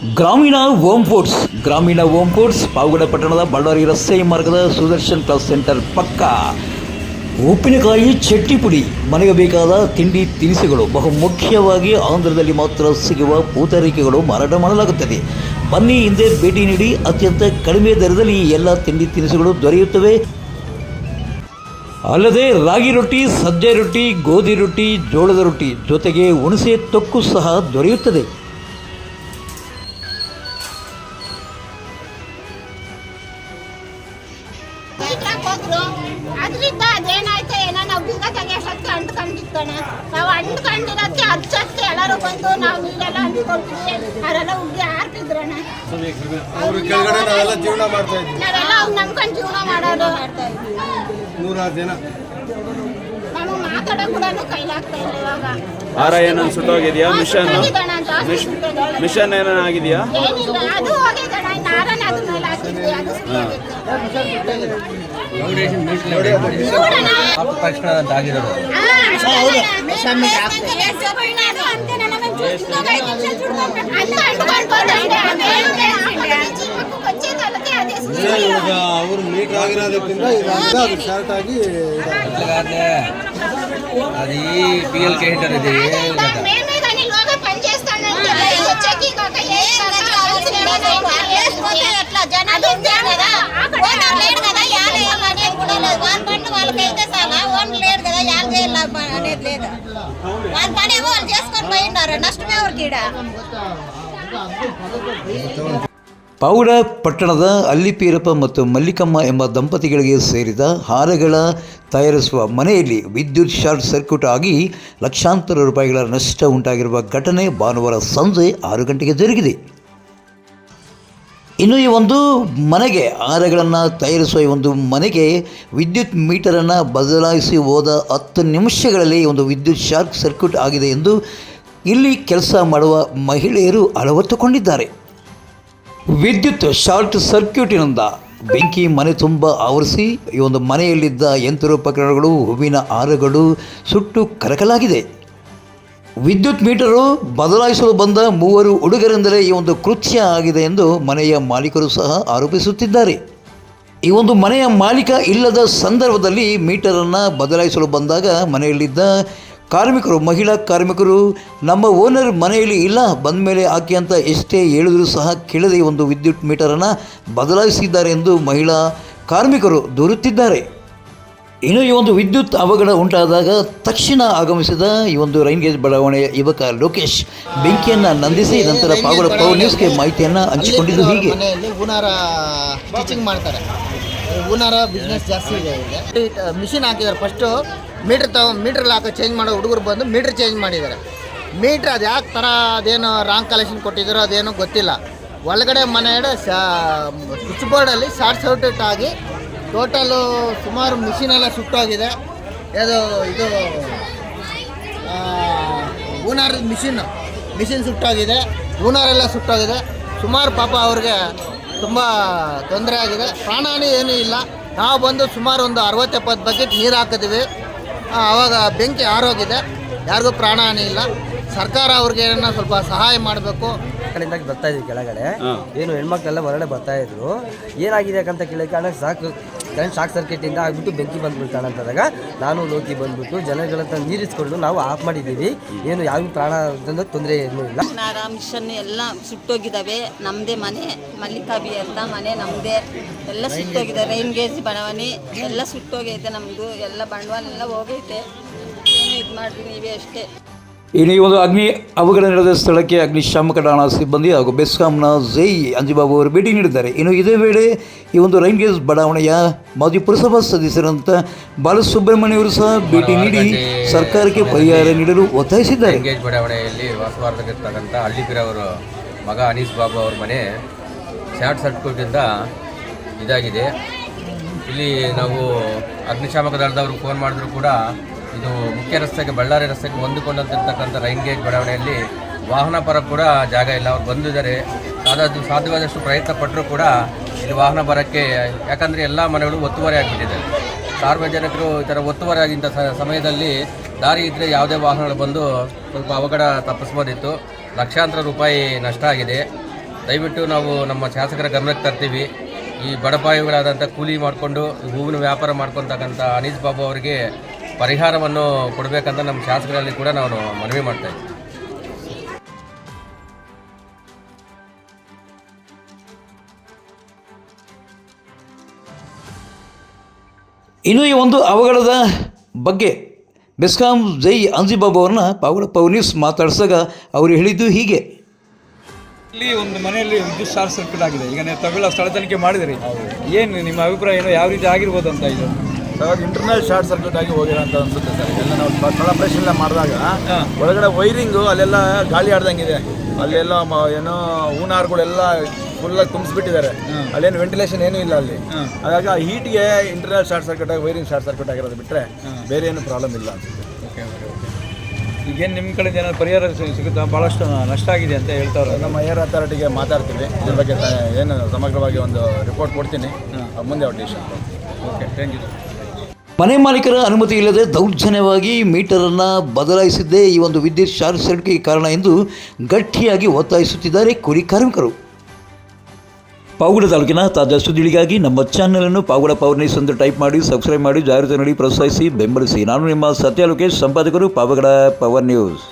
ಗ್ರಾಮೀಣ home foods Pavagada ಪಟ್ಟಣದ ಬಳ್ಳಾರಿ ರಸ್ತೆ ಮಾರ್ಗದ ಸುದರ್ಶನ್ ಕ್ಲಾಸ್ ಸೆಂಟರ್ ಪಕ್ಕ ಉಪ್ಪಿನಕಾಯಿ ಚಟ್ನಿ ಪುಡಿ ಮನೆಗೆ ಬೇಕಾದ ತಿಂಡಿ ತಿನಿಸುಗಳು ಬಹುಮುಖ್ಯವಾಗಿ ಆಂಧ್ರದಲ್ಲಿ ಮಾತ್ರ ಸಿಗುವ ಪೂತೈಕೆಗಳು ಮಾರಾಟ ಮಾಡಲಾಗುತ್ತದೆ. ಬನ್ನಿ, ಹಿಂದೆ ಭೇಟಿ ನೀಡಿ ಅತ್ಯಂತ ಕಡಿಮೆ ದರದಲ್ಲಿ ಎಲ್ಲ ತಿಂಡಿ ತಿನಿಸುಗಳು ದೊರೆಯುತ್ತವೆ. ಅಲ್ಲದೆ ರಾಗಿ ರೊಟ್ಟಿ, ಸಜ್ಜೆ ರೊಟ್ಟಿ, ಗೋಧಿ ರೊಟ್ಟಿ, ಜೋಳದ ರೊಟ್ಟಿ ಜೊತೆಗೆ ಹುಣಸೆ ತೊಕ್ಕು ಸಹ ದೊರೆಯುತ್ತದೆ. ಅದರಿಂದ ಅದೇನಾಯ್ತು ಏನೋ ನಾವು ಬೀಗ ತೆಗಿಯೋಷ್ಟಕ್ಕೆ ಅಂಟ್ಕೊಂಡಿರ್ತಾನ. ನಾವು ಅಂಟ್ಕೊಂಡಿರೋದಕ್ಕೆ ಹಚ್ಚಕ್ಕೆ ಎಲ್ಲರೂ ಬಂದು ನಾವು ನೀರೆಲ್ಲ ಅಂಟ್ಕೊಳ್ತೀವಿ. ಅವರೆಲ್ಲ ಹುಡುಗಿ ಆರ್ತಿದ್ರಣ, ನಾವೆಲ್ಲ ಅವ್ರು ನಂಬ್ಕೊಂಡು ಜೀವನ ಮಾಡೋರು. ನಾವು ಮಾತಾಡೋಕೆ ಕೂಡ ಕೈಲಾಗ್ತಾ ಇಲ್ಲ ಇವಾಗ. ಆರ ಏನನ್ನು ಸುಟ್ಟೋಗಿದೆಯಾ? ಮಿಷನ್ ಏನಾಗಿದೆಯಾ? ಏನಿಲ್ಲ, ಅದು ಹೋಗಿದ್ದಣ. ನಾರನ್ನ ಅದ್ರ ಮೇಲೆ ಹಾಕಿದ್ವಿ, ಅದು ಅವರು ಮೀಟರ್ ಆಗಿರೋದಕ್ಕಿಂತ ಅದು ಶಾರ್ಟ್ ಆಗಿ అది పిఎల్కే హీటర్ ఇది వాళ్ళకైతే చాలా ఓన్ లేదు కదా, యాడ్ చేయాలి అనేది లేదు. వాళ్ళ పని ఏమో వాళ్ళు చేసుకొని పోయినారు, నష్టమే ఎవరికి. ಪಾವಗಡ ಪಟ್ಟಣದ ಅಲ್ಲಿಪೀರಪ್ಪ ಮತ್ತು ಮಲ್ಲಿಕಮ್ಮ ಎಂಬ ದಂಪತಿಗಳಿಗೆ ಸೇರಿದ ಹಾರಗಳ ತಯಾರಿಸುವ ಮನೆಯಲ್ಲಿ ವಿದ್ಯುತ್ ಶಾರ್ಟ್ ಸರ್ಕ್ಯೂಟ್ ಆಗಿ ಲಕ್ಷಾಂತರ ರೂಪಾಯಿಗಳ ನಷ್ಟ ಉಂಟಾಗಿರುವ ಘಟನೆ ಭಾನುವಾರ ಸಂಜೆ 6 ಗಂಟೆಗೆ ಜರುಗಿದೆ. ಇನ್ನು ಈ ಒಂದು ಮನೆಗೆ ಹಾರಗಳನ್ನು ತಯಾರಿಸುವ ಈ ಒಂದು ಮನೆಗೆ ವಿದ್ಯುತ್ ಮೀಟರನ್ನು ಬದಲಾಯಿಸಿ ಹೋದ 10 ನಿಮಿಷಗಳಲ್ಲಿ ಒಂದು ವಿದ್ಯುತ್ ಶಾರ್ಟ್ ಸರ್ಕ್ಯೂಟ್ ಆಗಿದೆ ಎಂದು ಇಲ್ಲಿ ಕೆಲಸ ಮಾಡುವ ಮಹಿಳೆಯರು ಅಳವತ್ತುಕೊಂಡಿದ್ದಾರೆ. ವಿದ್ಯುತ್ ಶಾರ್ಟ್ ಸರ್ಕ್ಯೂಟಿನಿಂದ ಬೆಂಕಿ ಮನೆ ತುಂಬ ಆವರಿಸಿ ಈ ಒಂದು ಮನೆಯಲ್ಲಿದ್ದ ಯಂತ್ರೋಪಕರಣಗಳು, ಹೂವಿನ ಹಾರಗಳು ಸುಟ್ಟು ಕರಕಲಾಗಿದೆ. ವಿದ್ಯುತ್ ಮೀಟರು ಬದಲಾಯಿಸಲು ಬಂದ 3 ಹುಡುಗರಿಂದಲೇ ಈ ಒಂದು ಕೃತ್ಯ ಆಗಿದೆ ಎಂದು ಮನೆಯ ಮಾಲೀಕರು ಸಹ ಆರೋಪಿಸುತ್ತಿದ್ದಾರೆ. ಈ ಒಂದು ಮನೆಯ ಮಾಲೀಕ ಇಲ್ಲದ ಸಂದರ್ಭದಲ್ಲಿ ಮೀಟರನ್ನು ಬದಲಾಯಿಸಲು ಬಂದಾಗ ಮನೆಯಲ್ಲಿದ್ದ ಕಾರ್ಮಿಕರು, ಮಹಿಳಾ ಕಾರ್ಮಿಕರು ನಮ್ಮ ಓನರ್ ಮನೆಯಲ್ಲಿ ಇಲ್ಲ, ಬಂದ ಮೇಲೆ ಹಾಕಿ ಅಂತ ಎಷ್ಟೇ ಹೇಳಿದರೂ ಸಹ ಕೇಳದೆ ಈ ಒಂದು ವಿದ್ಯುತ್ ಮೀಟರನ್ನು ಬದಲಾಯಿಸಿದ್ದಾರೆ ಎಂದು ಮಹಿಳಾ ಕಾರ್ಮಿಕರು ದೂರುತ್ತಿದ್ದಾರೆ. ಇನ್ನು ಈ ಒಂದು ವಿದ್ಯುತ್ ಅವಘಡ ಉಂಟಾದಾಗ ತಕ್ಷಣ ಆಗಮಿಸಿದ ಈ ಒಂದು ರೈನ್ ಗೇಜ್ ಬಡಾವಣೆಯ ಯುವಕ ಲೋಕೇಶ್ ಬೆಂಕಿಯನ್ನು ನಂದಿಸಿ ನಂತರ ಪಾವಗಡ ಪವರ್ ನ್ಯೂಸ್ಗೆ ಮಾಹಿತಿಯನ್ನು ಹಂಚಿಕೊಂಡಿದ್ದು ಹೀಗೆ. ಹೂನಾರ ಸ್ಟಿಚಿಂಗ್ ಮಾಡ್ತಾರೆ, ಹೂನಾರ ಬಿಸ್ನೆಸ್ ಜಾಸ್ತಿ ಇದೆ. ಮಿಷಿನ್ ಹಾಕಿದ್ದಾರೆ. ಫಸ್ಟು ಮೀಟ್ರ್ ಹಾಕೋ ಚೇಂಜ್ ಮಾಡೋ ಹುಡುಗರು ಬಂದು ಮೀಟ್ರ್ ಚೇಂಜ್ ಮಾಡಿದ್ದಾರೆ. ಮೀಟ್ರ್ ಅದು ಯಾಕೆ ಥರ ಅದೇನೋ ರಾಂಗ್ ಕಲೆಕ್ಷನ್ ಕೊಟ್ಟಿದ್ದಾರೋ ಅದೇನೋ ಗೊತ್ತಿಲ್ಲ. ಒಳಗಡೆ ಮನೆಯಡೆ ಸ್ವಿಚ್ ಬೋರ್ಡಲ್ಲಿ ಶಾರ್ಟ್ ಸರ್ಕ್ಯೂಟ್ ಆಗಿ ಟೋಟಲು ಸುಮಾರು ಮಿಷಿನೆಲ್ಲ ಸುಟ್ಟೋಗಿದೆ. ಇದು ಹೂನಾರದ ಮಿಷಿನ್ ಸುಟ್ಟೋಗಿದೆ, ಹೂನಾರೆಲ್ಲ ಸುಟ್ಟೋಗಿದೆ. ಸುಮಾರು ಪಾಪ ಅವ್ರಿಗೆ ತುಂಬ ತೊಂದರೆ ಆಗಿದೆ. ಪ್ರಾಣಹಾನಿ ಏನೂ ಇಲ್ಲ. ನಾವು ಬಂದು ಸುಮಾರು ಒಂದು 60-70 ಬಕೆಟ್ ನೀರು ಹಾಕಿದ್ವಿ. ಆವಾಗ ಬೆಂಕಿ ಆರೋಗಿದೆ, ಯಾರಿಗೂ ಪ್ರಾಣಹಾನಿ ಇಲ್ಲ. ಸರ್ಕಾರ ಅವ್ರಿಗೆ ಏನನ್ನ ಸ್ವಲ್ಪ ಸಹಾಯ ಮಾಡಬೇಕು. ಕಡೆಯಿಂದ ಬರ್ತಾ ಇದ್ವಿ ಕೆಳಗಡೆ, ಏನು ಹೆಣ್ಮಕ್ಳೆಲ್ಲ ಹೊರಗಡೆ ಬರ್ತಾ ಇದ್ರು. ಏನಾಗಿದೆ ಅಂತ ಕೇಳೋಕ್ಕೆ ಕರೆಂಟ್ ಶಾಕ್ ಸರ್ಕ್ಯೂಟಿಂದ ಆಗಿಬಿಟ್ಟು ಬೆಂಕಿ ಬಂದ್ಬಿಡ್ತಾನೆ ಅಂತಂದಾಗ ನಾನು ಲೋಕಿ ಬಂದ್ಬಿಟ್ಟು ಜನಗಳಂತ ನೀರಿಸ್ಕೊಂಡು ನಾವು ಆಫ್ ಮಾಡಿದ್ದೀವಿ. ಏನು ಯಾವ ಪ್ರಾಣ ತೊಂದರೆ ಏನೂ ಇಲ್ಲ. ಮಿಷನ್ ಎಲ್ಲ ಸುಟ್ಟೋಗಿದ್ದಾವೆ. ನಮ್ಮದೇ ಮನೆ, ಮಲ್ಲಿಕಾಬಿ ಅಂತ ಮನೆ ನಮ್ಮದೇ, ಎಲ್ಲ ಸುಟ್ಟೋಗಿದೆ. ರೈನ್ ಗೇಜ್ ಬಡಾವಣೆ ಎಲ್ಲ ಸುಟ್ಟೋಗೈತೆ. ನಮ್ಮದು ಎಲ್ಲ ಬಂಡವಾಳ ಎಲ್ಲ ಹೋಗೈತೆ. ಏನು ಇದು ಮಾಡಿರಿ ನೀವೇ ಅಷ್ಟೇ. ಇನ್ನು ಈ ಒಂದು ಅಗ್ನಿ ಅವಘಡ ನಡೆದ ಸ್ಥಳಕ್ಕೆ ಅಗ್ನಿಶಾಮಕ ಠಾಣಾ ಸಿಬ್ಬಂದಿ ಹಾಗೂ ಬೆಸ್ಕಾಂನ ಜೈ ಅಂಜಿಬಾಬು ಅವರು ಭೇಟಿ ನೀಡಿದ್ದಾರೆ. ಇನ್ನು ಇದೇ ವೇಳೆ ಈ ಒಂದು ರೈನ್ ಗೇಜ್ ಬಡಾವಣೆಯ ಮಾಜಿ ಪುರಸಭಾ ಸದಸ್ಯರಂತ ಬಾಲಸುಬ್ರಹ್ಮಣ್ಯವರು ಸಹ ಭೇಟಿ ನೀಡಿ ಸರ್ಕಾರಕ್ಕೆ ಪರಿಹಾರ ನೀಡಲು ಒತ್ತಾಯಿಸಿದ್ದಾರೆ. ರೈನ್ ಗೇಜ್ ಬಡಾವಣೆಯಲ್ಲಿ ವಾಸವಾಗಿರ್ತಕ್ಕಂಥ ಹಳ್ಳಿಪಿರವರ ಮಗ ಅನೀಸ್ ಬಾಬು ಅವ್ರ ಮನೆ ಶಾರ್ಟ್ ಸರ್ಕ್ಯೂಟಿಂದ ಇದಾಗಿದೆ. ಇಲ್ಲಿ ನಾವು ಅಗ್ನಿಶಾಮಕ ದಳದವ್ರಿಗೆ ಫೋನ್ ಮಾಡಿದ್ರು ಕೂಡ ಇದು ಮುಖ್ಯ ರಸ್ತೆಗೆ, ಬಳ್ಳಾರಿ ರಸ್ತೆಗೆ ಹೊಂದಿಕೊಂಡಂತಿರ್ತಕ್ಕಂಥ ರೈನ್ ಗೇಜ್ ಬಡಾವಣೆಯಲ್ಲಿ ವಾಹನ ಪರ ಕೂಡ ಜಾಗ ಇಲ್ಲ. ಅವ್ರು ಬಂದಿದ್ದಾರೆ, ಸಾಧ್ಯವಾದಷ್ಟು ಪ್ರಯತ್ನ ಪಟ್ಟರೂ ಕೂಡ ಇಲ್ಲಿ ವಾಹನ ಬರೋಕ್ಕೆ, ಯಾಕಂದರೆ ಎಲ್ಲ ಮನೆಗಳು ಒತ್ತುವರಿ ಆಗಿಬಿಟ್ಟಿದ್ದಾರೆ. ಸಾರ್ವಜನಿಕರು ಈ ಥರ ಒತ್ತುವರಿ ಆಗಿದ್ದ ಸಮಯದಲ್ಲಿ ದಾರಿ ಇದ್ದರೆ ಯಾವುದೇ ವಾಹನಗಳು ಬಂದು ಸ್ವಲ್ಪ ಅವಘಡ ತಪ್ಪಿಸ್ಬೋದಿತ್ತು. ಲಕ್ಷಾಂತರ ರೂಪಾಯಿ ನಷ್ಟ ಆಗಿದೆ. ದಯವಿಟ್ಟು ನಾವು ನಮ್ಮ ಶಾಸಕರ ಗಮನಕ್ಕೆ ತರ್ತೀವಿ. ಈ ಬಡಪಾಯಿಗಳಾದಂಥ ಕೂಲಿ ಮಾಡಿಕೊಂಡು ಹೂವಿನ ವ್ಯಾಪಾರ ಮಾಡ್ಕೊತಕ್ಕಂಥ ಅನೀಸ್ ಬಾಬು ಅವರಿಗೆ ಪರಿಹಾರವನ್ನು ಕೊಡಬೇಕಂತ ನಮ್ಮ ಶಾಸಕರಲ್ಲಿ ಕೂಡ ನಾವು ಮನವಿ ಮಾಡ್ತಾಯಿದ್ದೀವಿ. ಇನ್ನು ಈ ಒಂದು ಅವಘಡದ ಬಗ್ಗೆ ಬೆಸ್ಕಾಂ ಜೈ ಅಂಜಿಬಾಬು ಅವ್ರನ್ನ ಪಾವಗಡ ಪವರ್ ಮಾತಾಡಿಸಿದಾಗ ಅವರು ಹೇಳಿದ್ದು ಹೀಗೆ. ಇಲ್ಲಿ ಒಂದು ಮನೆಯಲ್ಲಿ ವಿದ್ಯುತ್ ಶಾರ್ಟ್ ಸರ್ಕ್ಯೂಟ್ ಆಗಿದೆ. ಈಗ ನೀವು ತಗೊಳ್ಳೋ ಸ್ಥಳ ತನಿಖೆ ಮಾಡಿದಿರಿ, ಏನು ನಿಮ್ಮ ಅಭಿಪ್ರಾಯ ಏನು, ಯಾವ ರೀತಿ ಆಗಿರ್ಬೋದು ಅಂತ? ಇದು ಇಂಟರ್ನಲ್ ಶಾರ್ಟ್ ಸರ್ಕ್ಯೂಟ್ ಆಗಿ ಹೋಗಿರೋ ಅಂತ ಅನ್ಸುತ್ತೆ ಸರ್. ಇದೆಲ್ಲ ನಾವು ಸ್ಥಳ ಪರಿಶೀಲನೆ ಮಾಡಿದಾಗ ಒಳಗಡೆ ವೈರಿಂಗು ಅಲ್ಲೆಲ್ಲ ಗಾಳಿ ಆಡ್ದಂಗಿದೆ. ಅಲ್ಲೆಲ್ಲ ಏನೋ ಹೂನಾರುಗಳೆಲ್ಲ ಫುಲ್ಲಾಗಿ ತುಂಬಿಸ್ಬಿಟ್ಟಿದ್ದಾರೆ. ಅಲ್ಲೇನು ವೆಂಟಿಲೇಷನ್ ಏನೂ ಇಲ್ಲ ಅಲ್ಲಿ. ಹಾಗಾಗಿ ಆ ಹೀಟ್ಗೆ ಇಂಟರ್ನಲ್ ಶಾರ್ಟ್ ಸರ್ಕ್ಯೂಟ್ ಆಗಿ ವೈರಿಂಗ್ ಶಾರ್ಟ್ ಸರ್ಕ್ಯೂಟ್ ಆಗಿರೋದು ಬಿಟ್ಟರೆ ಬೇರೆ ಏನು ಪ್ರಾಬ್ಲಮ್ ಇಲ್ಲ ಅನ್ಸುತ್ತೆ. ಈಗೇನು ನಿಮ್ಮ ಕಡೆ ಏನಾದ್ರು ಪರಿಹಾರ ಸಿಗುತ್ತಾ? ಭಾಳಷ್ಟು ನಷ್ಟ ಆಗಿದೆ ಅಂತ ಹೇಳ್ತಾರೆ. ನಮ್ಮ ಏರ್ ಅಥಾರಿಟಿಗೆ ಮಾತಾಡ್ತೀವಿ, ಇದ್ರ ಬಗ್ಗೆ ಏನು ಸಮಗ್ರವಾಗಿ ಒಂದು ರಿಪೋರ್ಟ್ ಕೊಡ್ತೀನಿ, ಮುಂದೆ ಅವ್ರು ಡಿಸಿಷನ್. Okay, thank you. ಮನೆ ಮಾಲೀಕರ ಅನುಮತಿ ಇಲ್ಲದೆ ದೌರ್ಜನ್ಯವಾಗಿ ಮೀಟರನ್ನು ಬದಲಾಯಿಸಿದ್ದೇ ಈ ಒಂದು ವಿದ್ಯುತ್ ಶಾರ್ಟ್ ಸರ್ಕ್ಯೂಟ್ಗೆ ಕಾರಣ ಎಂದು ಗಟ್ಟಿಯಾಗಿ ಒತ್ತಾಯಿಸುತ್ತಿದ್ದಾರೆ ಕೂಲಿ ಕಾರ್ಮಿಕರು. ಪಾವಗಡ ತಾಲೂಕಿನ ತಾಜಾ ಸುದ್ದಿಗಳಿಗಾಗಿ ನಮ್ಮ ಚಾನಲನ್ನು ಪಾವಗಡ ಪವರ್ ನ್ಯೂಸ್ ಎಂದು ಟೈಪ್ ಮಾಡಿ, ಸಬ್ಸ್ಕ್ರೈಬ್ ಮಾಡಿ, ಜಾಹೀರಾತು ನೀಡಿ ಪ್ರೋತ್ಸಾಹಿಸಿ ಬೆಂಬಲಿಸಿ. ನಾನು ನಿಮ್ಮ ಸತ್ಯ ಲೋಕೇಶ್, ಸಂಪಾದಕರು, ಪಾವಗಡ ಪವರ್ ನ್ಯೂಸ್.